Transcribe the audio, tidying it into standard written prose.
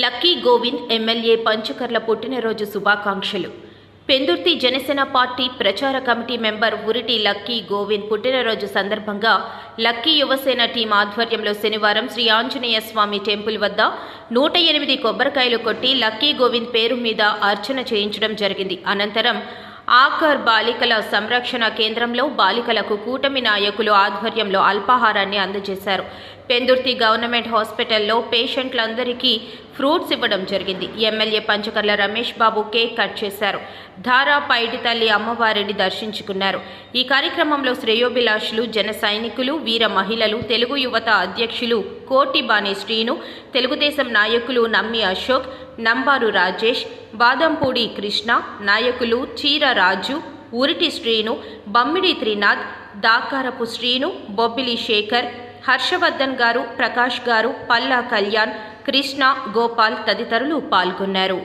Lucky Govind MLA Panchakarla పుట్టినరోజు శుభాకాంక్షలు. Pendurthi Janasena party ప్రచార committee member Uriti lucky Govind పుట్టినరోజు సందర్భంగా లక్కీ యువసేన టీం ఆధ్వర్యంలో శనివారం శ్రీ ఆంజనేయ స్వామి టెంపుల్ వద్ద 108 కొబ్బరికాయలు కొట్టి లక్కీ గోవింద్ పేరు మీద అర్చన చేయించడం జరిగింది. అనంతరం ఆకర్ బాలికల సంరక్షణ కేంద్రంలో బాలికలకు కూటమి నాయకులు ఆధ్వర్యంలో అల్పాహారాన్ని అందజేశారు. పెందుర్తి గవర్నమెంట్ హాస్పిటల్లో పేషెంట్లందరికీ ఫ్రూట్స్ ఇవ్వడం జరిగింది. MLA Panchakarla Ramesh Babu cake cut చేశారు. ధారా పైడి తల్లి అమ్మవారిని దర్శించుకున్నారు. ఈ కార్యక్రమంలో శ్రేయోభిలాషులు, జన సైనికులు, వీర మహిళలు, తెలుగు యువత అధ్యక్షులు కోటిబాని శ్రీను, తెలుగుదేశం నాయకులు నమ్మి అశోక్, నంబారు రాజేష్, బాదంపూడి కృష్ణ, నాయకులు చీర రాజు, ఉరిటి శ్రీను, బమ్మిడి త్రినాథ్, దాకారపు శ్రీను, బొబ్బిలి శేఖర్, హర్షవర్ధన్ గారు, ప్రకాష్ గారు, పల్లా కళ్యాణ్, కృష్ణ, గోపాల్ తదితరులు పాల్గొన్నారు.